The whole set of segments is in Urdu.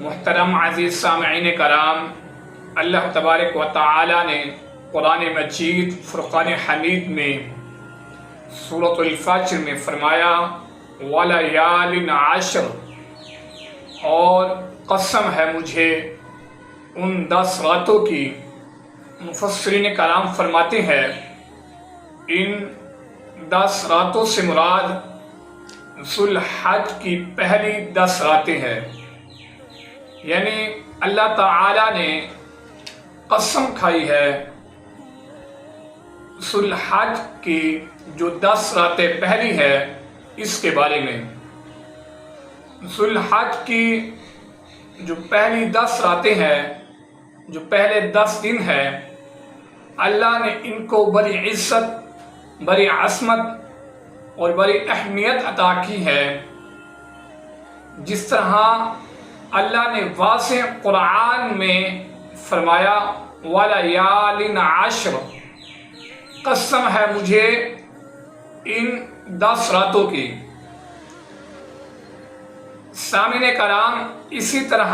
محترم عزیز سامعین کرام، اللہ تبارک و تعالی نے قرآن مجید فرقان حمید میں سورۃ الفجر میں فرمایا وَلَيَالٍ عَشْرٍ، اور قسم ہے مجھے ان 10 راتوں کی۔ مفسرین کرام فرماتے ہیں ان 10 راتوں سے مراد ذو الحج کی پہلی 10 راتیں ہیں، یعنی اللہ تعالی نے قسم کھائی ہے ذو الحج کی جو 10 راتیں پہلی ہے اس کے بارے میں۔ ذو الحج کی جو پہلی 10 راتیں ہیں، جو پہلے 10 دن ہیں، اللہ نے ان کو بڑی عزت، بڑی عظمت اور بڑی اہمیت عطا کی ہے۔ جس طرح اللہ نے واضح قرآن میں فرمایا وَلَيَالٍ عَشْرٍ، قسم ہے مجھے ان 10 راتوں کی۔ سامعین کرام، اسی طرح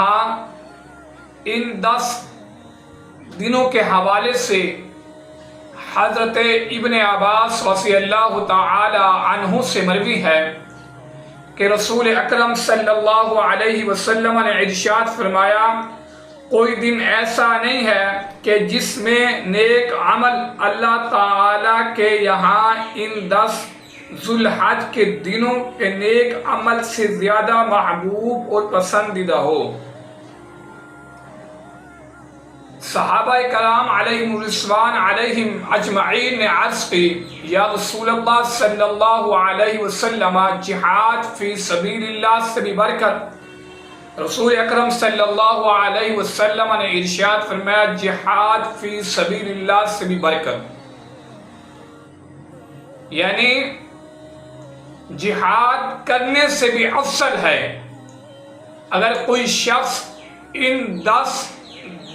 ان 10 دنوں کے حوالے سے حضرت ابن عباس رضی اللہ تعالی عنہ سے مروی ہے کہ رسول اکرم صلی اللہ علیہ وسلم نے ارشاد فرمایا کوئی دن ایسا نہیں ہے کہ جس میں نیک عمل اللہ تعالی کے یہاں ان 10 ذو الحج کے دنوں کے نیک عمل سے زیادہ محبوب اور پسندیدہ ہو۔ صحابہ کرام علیہم الرضوان علیہم اجمعین نے عرض کی یا رسول اللہ صلی اللہ علیہ وسلم، جہاد فی سبیل اللہ سے بھی بڑھ کر رسول اکرم صلی اللہ علیہ وسلم نے ارشاد فرمایا جہاد فی سبیل اللہ سے بھی بڑھ کر، یعنی جہاد کرنے سے بھی افضل ہے۔ اگر کوئی شخص ان 10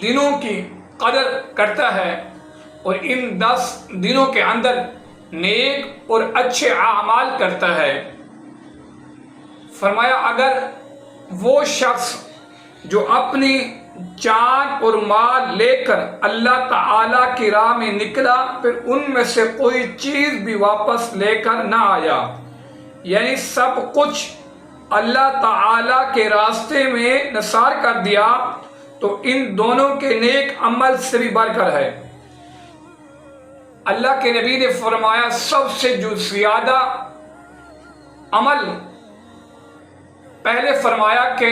دنوں کی قدر کرتا ہے اور ان 10 دنوں کے اندر نیک اور اچھے اعمال کرتا ہے، فرمایا اگر وہ شخص جو اپنی جان اور مال لے کر اللہ تعالی کی راہ میں نکلا پھر ان میں سے کوئی چیز بھی واپس لے کر نہ آیا، یعنی سب کچھ اللہ تعالی کے راستے میں نثار کر دیا، تو ان دونوں کے نیک عمل سے بھی بڑھ کر ہے۔ اللہ کے نبی نے فرمایا سب سے جو زیادہ عمل پہلے فرمایا کہ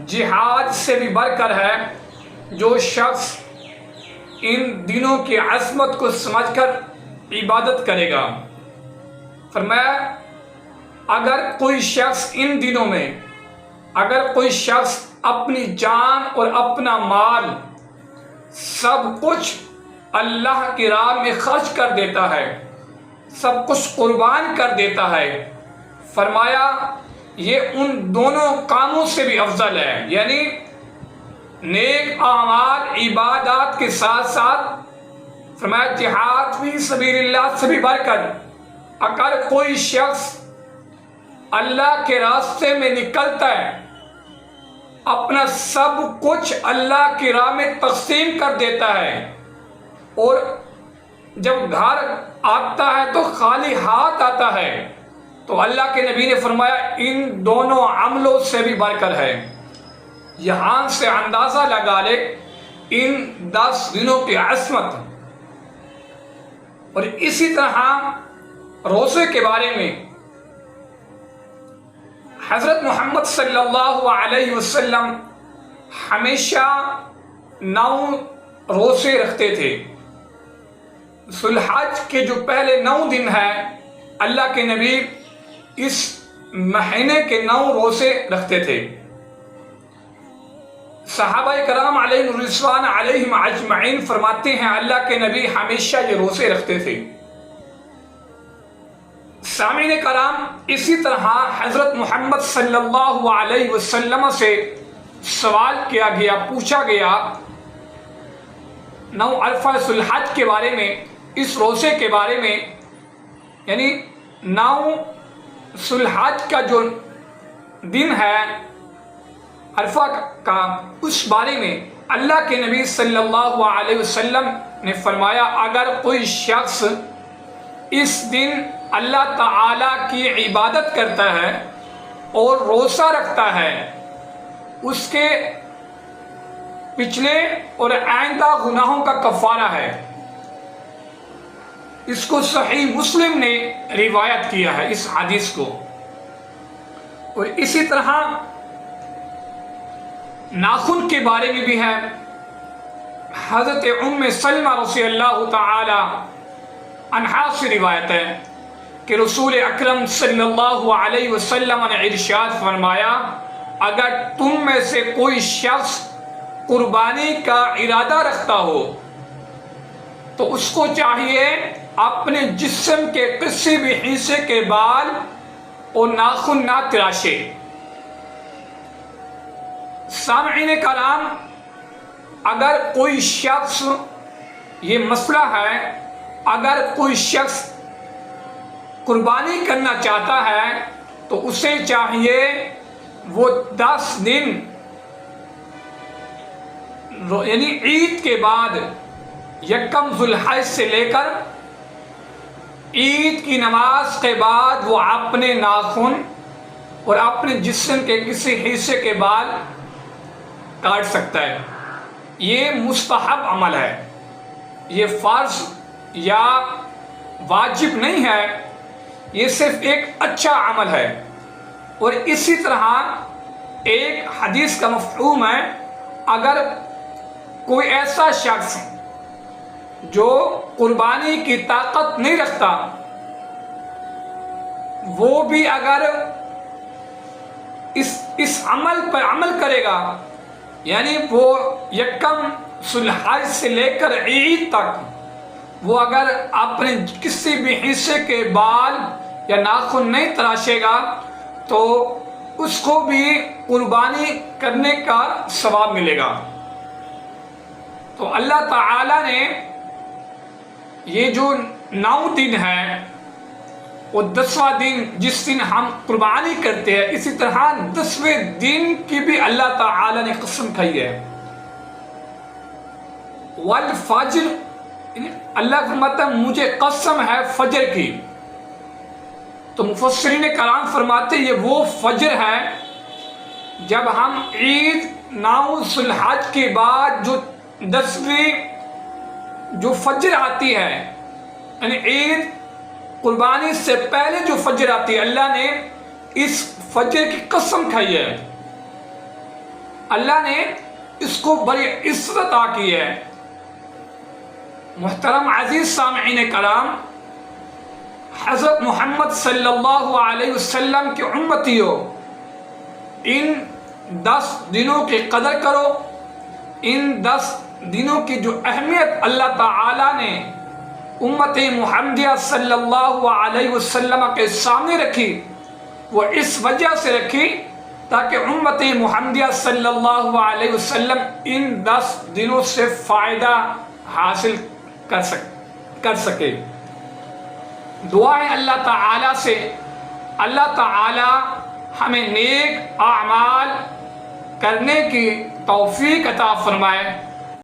جہاد سے بھی بڑھ کر ہے جو شخص ان دنوں کی عظمت کو سمجھ کر عبادت کرے گا۔ فرمایا اگر کوئی شخص ان دنوں میں اگر کوئی شخص اپنی جان اور اپنا مال سب کچھ اللہ کی راہ میں خرچ کر دیتا ہے، سب کچھ قربان کر دیتا ہے، فرمایا یہ ان دونوں کاموں سے بھی افضل ہے، یعنی نیک اعمال عبادات کے ساتھ ساتھ فرمایا جہاد فی سبیل اللہ سے بھی بڑھ کر اگر کوئی شخص اللہ کے راستے میں نکلتا ہے، اپنا سب کچھ اللہ کی راہ میں تقسیم کر دیتا ہے اور جب گھر آتا ہے تو خالی ہاتھ آتا ہے، تو اللہ کے نبی نے فرمایا ان دونوں عملوں سے بھی بڑھ کر ہے۔ یہاں سے اندازہ لگا لے ان 10 دنوں کی عظمت۔ اور اسی طرح روزے کے بارے میں حضرت محمد صلی اللہ علیہ وسلم ہمیشہ 9 روزے رکھتے تھے۔ ذو الحج کے جو پہلے 9 دن ہیں اللہ کے نبی اس مہینے کے 9 روزے رکھتے تھے۔ صحابہ کرام علیہم الرضوان علیہم اجمعین فرماتے ہیں اللہ کے نبی ہمیشہ یہ روزے رکھتے تھے۔ سامعین کرام، اسی طرح حضرت محمد صلی اللہ علیہ وسلم سے سوال کیا گیا، پوچھا گیا 9 عرفہ ذو الحج کے بارے میں، اس روزے کے بارے میں، یعنی 9 ذو الحج کا جو دن ہے عرفہ کا، اس بارے میں اللہ کے نبی صلی اللہ علیہ وسلم نے فرمایا اگر کوئی شخص اس دن اللہ تعالیٰ کی عبادت کرتا ہے اور روزہ رکھتا ہے، اس کے پچھلے اور آئندہ گناہوں کا کفارہ ہے۔ اس کو صحیح مسلم نے روایت کیا ہے اس حدیث کو۔ اور اسی طرح ناخن کے بارے میں بھی ہے، حضرت ام سلمہ رضی اللہ تعالی عنہا سے روایت ہے کہ رسول اکرم صلی اللہ علیہ وسلم نے ارشاد فرمایا اگر تم میں سے کوئی شخص قربانی کا ارادہ رکھتا ہو تو اس کو چاہیے اپنے جسم کے کسی بھی حصے کے بال اور ناخن نہ تراشے۔ سامعین کرام، اگر کوئی شخص، یہ مسئلہ ہے، اگر کوئی شخص قربانی کرنا چاہتا ہے تو اسے چاہیے وہ 10 دن یعنی عید کے بعد یکم ذوالحج سے لے کر عید کی نماز کے بعد وہ اپنے ناخن اور اپنے جسم کے کسی حصے کے بال کاٹ سکتا ہے۔ یہ مستحب عمل ہے، یہ فرض یا واجب نہیں ہے، یہ صرف ایک اچھا عمل ہے۔ اور اسی طرح ایک حدیث کا مفہوم ہے، اگر کوئی ایسا شخص جو قربانی کی طاقت نہیں رکھتا وہ بھی اگر اس عمل پر عمل کرے گا، یعنی وہ یکم ذوالحج سے لے کر عید تک وہ اگر اپنے کسی بھی حصے کے بال یا ناخن نہیں تراشے گا تو اس کو بھی قربانی کرنے کا ثواب ملے گا۔ تو اللہ تعالیٰ نے یہ جو 9 دن ہے وہ 10واں دن جس دن ہم قربانی کرتے ہیں، اسی طرح 10ویں دن کی بھی اللہ تعالیٰ نے قسم کھائی ہے۔ والفجر، اللہ فرماتا ہے مجھے قسم ہے فجر کی۔ تو مفسرین کرام فرماتے ہیں یہ وہ فجر ہے جب ہم عید 9 ذوالحج کے بعد جو 10ویں جو فجر آتی ہے، یعنی عید قربانی سے پہلے جو فجر آتی ہے، اللہ نے اس فجر کی قسم کھائی ہے، اللہ نے اس کو بڑی عزت عطا کی ہے۔ محترم عزیز سامعین کرام، حضرت محمد صلی اللہ علیہ وسلم کی امتیوں، ان 10 دنوں کی قدر کرو، ان 10 دنوں کی جو اہمیت اللہ تعالیٰ نے امت محمدیہ صلی اللہ علیہ وسلم کے سامنے رکھی، وہ اس وجہ سے رکھی تاکہ امت محمدیہ صلی اللہ علیہ وسلم ان 10 دنوں سے فائدہ حاصل کر سکے۔ دعا ہے اللہ تعالیٰ سے، اللہ تعالیٰ ہمیں نیک اعمال کرنے کی توفیق عطا فرمائے۔